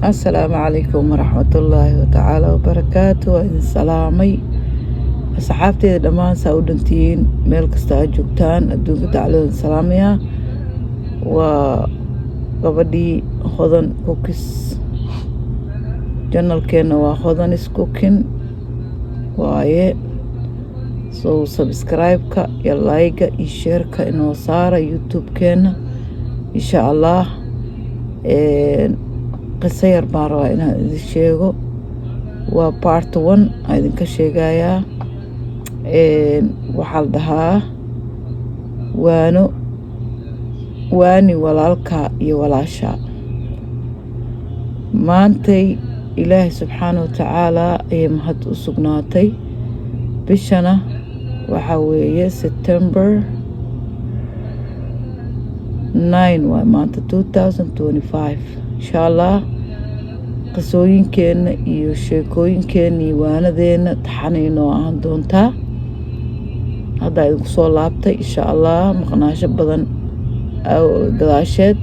السلام عليكم ورحمة الله تعالى وبركاته. وإن سلامي أصحابتي دمان ساودنتين ميل كستا جوجتان أدونك تعالوا سلاميا وقبدي خذن كوكس جنال كينا وخذن سكوكين وايه سو سبسكرايب كا يا لايك يا شير كا إنه صار يوتيوب كينا إن شاء الله. قصة yar baan rabaa inaan idin sheego. waa part 1 aan idinka sheegayaa. waxaa la dhahaa waani walaalka iyo walaasha. maantay ilaahay subxaana wa tacaala ayay mahad u sugnaatay. bishana waxaa weeye September 9 waa maanta 2025 insha allah. qisooyinkeena iyo sheekooyinkeena iyo waanadeena taxanaynoo ahaan doontaa. haddaa idinku soo laabtay insha allah maqnaasho badan gadaasheed.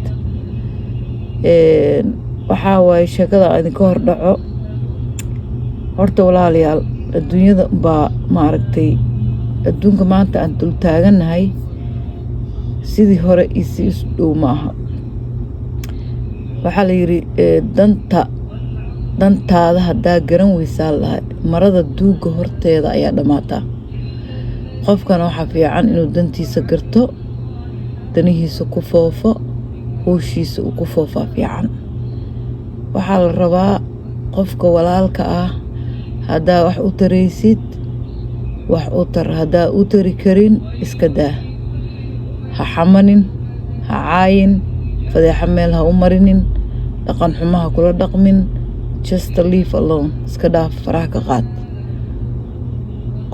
waxaa waaye sheekada idinka hor dhaco. horta walaalayaal, adduunyada baa maaragtay adduunka maanta aan dul taagannahay sidii hore iyo si isu dhow maaha. waxaa la yidhi dantaada haddaa garan weysaa lahay marada duuga horteeda ayaa dhammaataa. qofkana waxaa fiican inuu dantiisa garto, danihiisa ku foofo, howshiisa uu ku foofaa fiican. waxaa la rabaa qofka walaalka ah haddaa wax u taraysid wax u tar, haddaa u tari karin iska daa. ha xamanin, ha caayin, fadeexa meel ha u marinin, dhaqan xumaha kula dhaqmin. just leave alone, iska dhaaf, faraha ka qaad.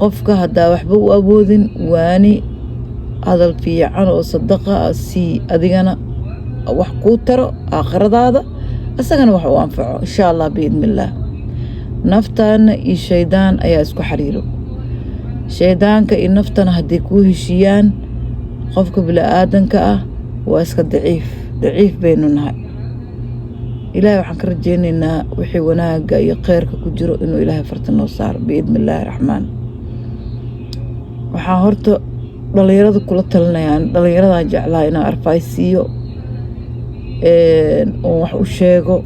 qofka haddaa waxba u awoodin waani hadal fiican oo sadaqa sii, adigana wax kuu taro aakhiradaada, isagana wax u anfaco insha allah biidnillaah. naftaana iyo shaydaan ayaa isku xiriiro. shaydaanka iyo naftana hadday kuu heshiiyaan, qofka bini'aadanka ah waa iska daciif baynu nahay. ilaahay waxaan ka rajaynaynaa wixii wanaagga iyo khayrka ku jiro inuu ilaahay farta noo saaro biidnillaahi raxmaan. waxaan horta dhallinyarada kula talinayaan, dhallinyaradaan jeclaa inaan arfaysiiyo, oon wax u sheego,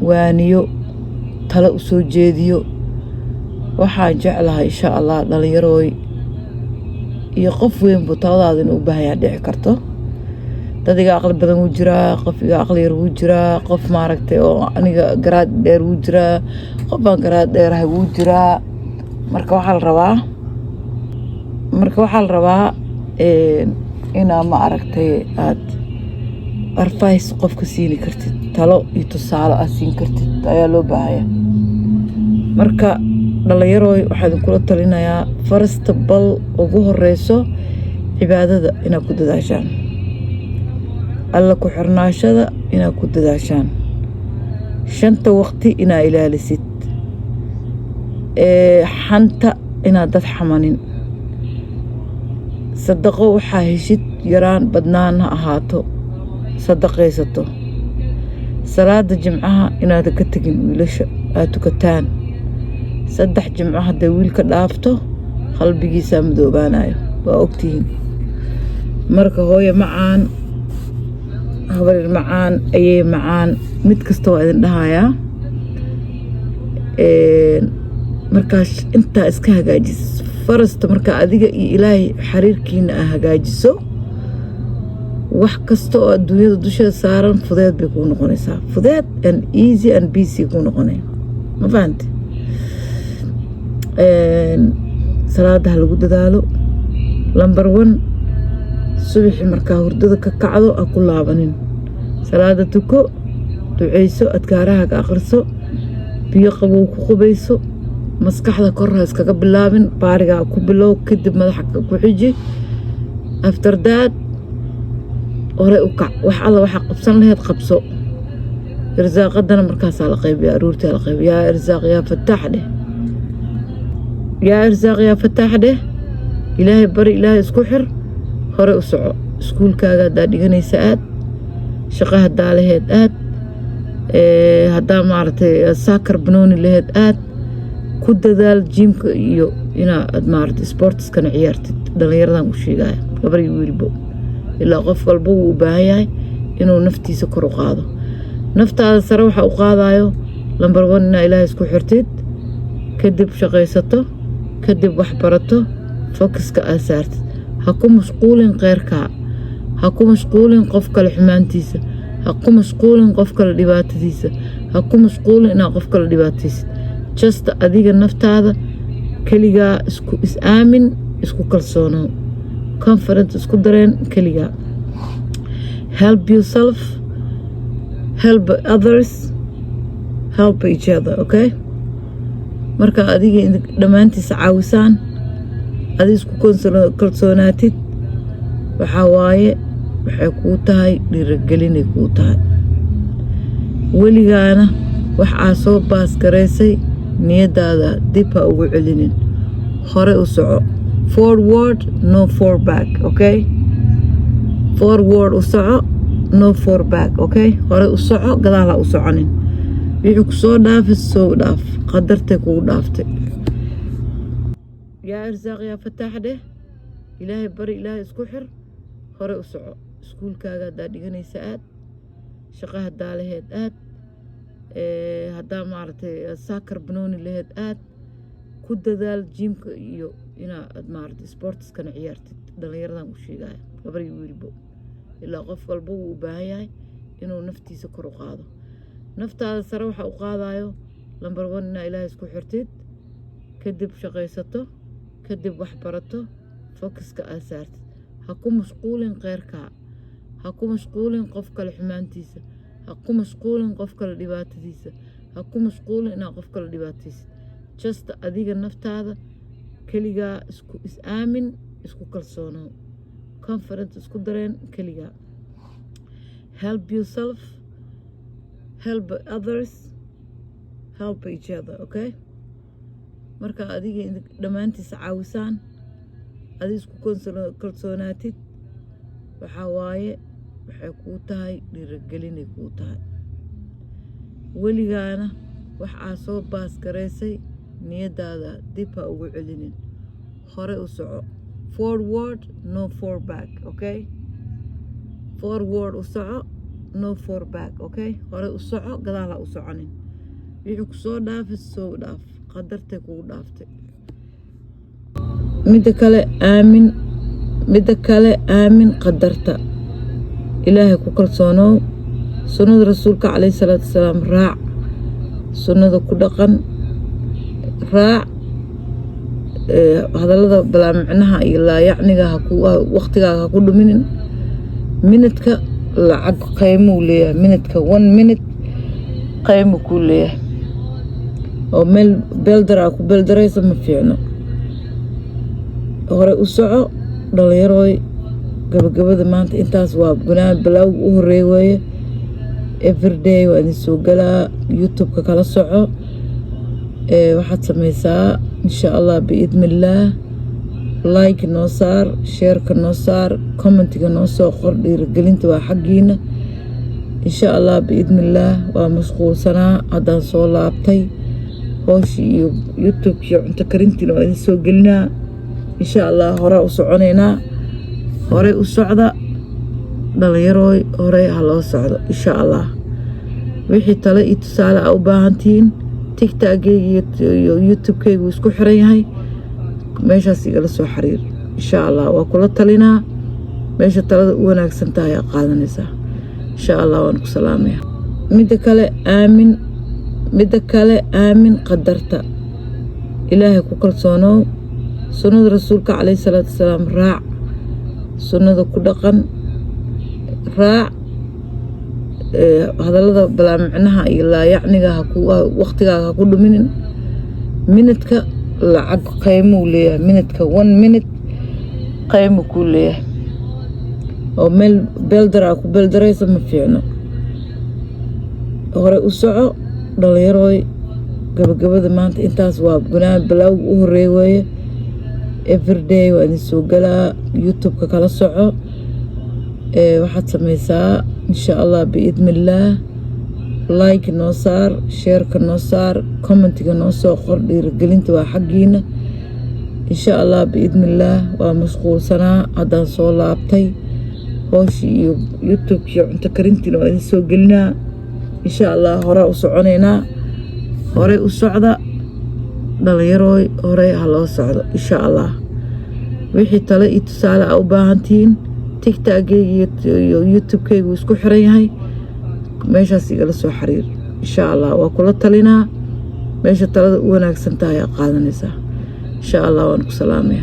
waaniyo, tale u soo jeediyo. waxaan jeclahay insha allah dhallinyarooy iyo qof weynbu taladaada inuu u baahanyaa dhici karto. dad iga aqli badan wuu jiraa, qof iga aqli yar wuu jiraa, qof maaragtay oo aniga garaad dheer wuu jiraa, qof aan garaad dheerahay wuu jiraa. marka waxaa la rabaa inaa maaragtay aad advice qofka siini kartid, talo iyo tusaale aad siin kartid ayaa loo baahaya. marka dhallinyarooy waxaa idinkula talinayaa farasta bal ugu horeyso cibaadada inaad ku dadaashaan, alla ku xirnaashada inaad ku dadaashaan, 5 waqti inaad ilaalisid, xanta inaad dad xamanin, sadaqo waxaa heshid yaraan badnaan ha ahaato sadaqaysato, salaada jimcaha inaad ka tegin wiilasha aad tukataan. 3 jimco hadday wiilka dhaafto qalbigiisaa madoobaanayo, waa ogtihiin. marka hooyo macaan, habarir macaan, ayay macaan, mid kasta waa idin dhahayaa. markaas intaa iska hagaajiso farasta. marka adiga iyo ilaahay xiriirkiina aa hagaajiso, wax kasta oo adduunyada dusheeda saaran fudeed bay kuu noqonaysaa. fudeed and easy and busy kuu noqonaya, ma fahante? salaada ha lagu dadaalo. number 1 subaxi markaa hurdada ka kacdo ha ku laabanin. salaada tuko, ducayso, adkaaraha ka akhriso, biyo qabow ku qubayso, maskaxda kor ha iskaga bilaabin, baarigaa ku bilow, kadib madaxa ku xiji. after that hore u kac, wax alla waxaa qabsan laheyd qabso. irsaaqadana markaasaa la qaybiya, aruurtaa la qaybiya. yaa irsaaq yaa fataax dheh, yaa irsaaq yaa fataax dheh. ilaahay bari, ilaahay isku xir, hore u soco. iskuulkaaga haddaa dhiganaysa aad, shaqo haddaa laheyd aad, haddaa maaragtay saakar banooni laheyd aad ku dadaal jiimka iyo inaad maaragtay sportiskana ciyaartid dhallinyaradan u sheegaya gabar iyo wiilbo ilaa qof walba wuu u baahan yahay inuu naftiisa kor u qaado naftaada sare waxa u qaadayo lambar 1 inaa ilaahay isku xirtid kadib shaqaysato kadib wax barato focuska aad saartid ha ku mashquulin qeyrkaa ha ku mashquulin qof kale xumaantiisa ha ku mashquulin qof kale dhibaatadiisa ha ku mashquulin inaad qof kale dhibaataysid just adiga naftaada keligaa is aamin isku kalsoono confidence isku dareen keligaa help yourself help others help each other okay marka adiga dhammaantiisa caawisaan adi isku kalsoonaatid waxaa waaye waxay kuu tahay dhiirigelinay kuu tahay weligaana wax aa soo baasgaraysay niyadaada dib ha ugu celinin hore u soco forward no for back okay forward u soco no for back okay hore u soco gadaal ha u soconin wixii ku soo dhaafay soo dhaaf qadartay kugu dhaaftay yaa irsaaq yaa fataax dheh ilaahay bari ilaahay isku xir hore u soco iskuulkaaga haddaa dhiganaysa aad shaqo haddaa laheyd aad haddaa maaragtay saakar banooni laheyd aad ku dadaal jiimka iyo inaad maaragtay sportiskana ciyaartid dhallinyaradan u sheegaya gabar iyo wiilbo ilaa qof walba wuu u baahan yahay inuu naftiisa kor u qaado naftaada sare waxa u qaadayo lambar 1 inaa ilaahay isku xirtid kadib shaqaysato kadib wax barato focuska aad saartid ha ku mashquulin qeyrkaa ha ku mashquulin qof kale xumaantiisa ha ku mashquulin qof kale dhibaatadiisa ha ku mashquulin inaad qof kale dhibaataysid just adiga naftaada keligaa is aamin isku kalsoono confidence isku dareen keligaa help yourself help others help each other okay marka adiga dhammaantiisa caawisaan adi isku kalsoonaatid waxaa waaye waxay kuu tahay dhiirigelinay kuu tahay weligaana wax aa soo baasgaraysay niyadaada dib ha ugu celinin hore u soco forward no for back okay forward u soco no for back okay hore u soco gadaal ha u soconin wixii ku soo dhaafay soo dhaaf qadartay kugu dhaaftay midda kale aamin qadarta ilaahay ku kalsoonow sunnada rasuulka calayhi salaatu wasalaam raac sunnada ku dhaqan raac hadallada balaa micnaha iyo laayacniga waqtigaaga ha ku dhuminin minidka lacag qaymuu leeyahay minidka 1 minute qaymu kuu leeyahay oo meel beeldar aa ku beeldaraysa ma fiicno hore u soco dhallinyarooy gabagabada maanta intaas waa bilaawga u horeey weeye everyday waa idin soo galaa youtube-ka kala soco waxaad samaysaa insha allah biidnillaah like noo saar sheerka noo saar commentiga noo soo qor dhiirigelinta waa xaggiina insha allah biidnillaah waa mashquulsanaa haddaan soo laabtay hooshii iyo youtube iyo cunto karintiina waa idin soo gelinaa insha allah hore u soconaynaa hore u socda dhallinyarooy hore ha loo socdo insha allah wixii tale iyo tusaale aa u baahantihiin tigtageyga iyo youtube-keygu isku xiran yahay meeshaas igala soo xiriir insha allah waa kula talinaa meesha talada u wanaagsan tahay aa qaadanaysaa insha allah waan ku salaamaya midda kale aamin qadarta ilaahay ku kalsoonow sunnada rasuulka calayhi salaatu wasalaam raac sunnada ku dhaqan raac hadallada balaa micnaha iyo laayacniga waqtigaaga ha ku dhuminin minidka lacag qaymuu leeyahay minidka 1 minute qaymu kuu leeyahay oo meel beeldar aa ku beeldaraysa ma fiicno hore u soco dhallinyarooy gabagabada maanta intaas waa bilaawga u horeey weeye everyday waa idin soo galaa youtube-ka kala soco waxaad samaysaa insha allah biidnillaah like noo saar, sheerka noo saar, commentiga noo soo qor. dhiirigelinta waa xaggiina insha allah biidnillaah. waa mashquulsanaa haddaan soo laabtay hooshii iyo youtubekii cunto karintiina waa idin soo gelinaa insha allah. hore u soconaynaa, horey u socda dhalinyarooy, horey ha loo socdo insha allah. wixii tale iyo tusaale a u baahantihiin tigtageyga iyo youtubekeygu isku xiran yahay, meeshaas igala soo xiriir insha allah. waa kula talinaa, meesha talada u wanaagsan tahay aa qaadanaysaa insha allah. waan ku salaamaya.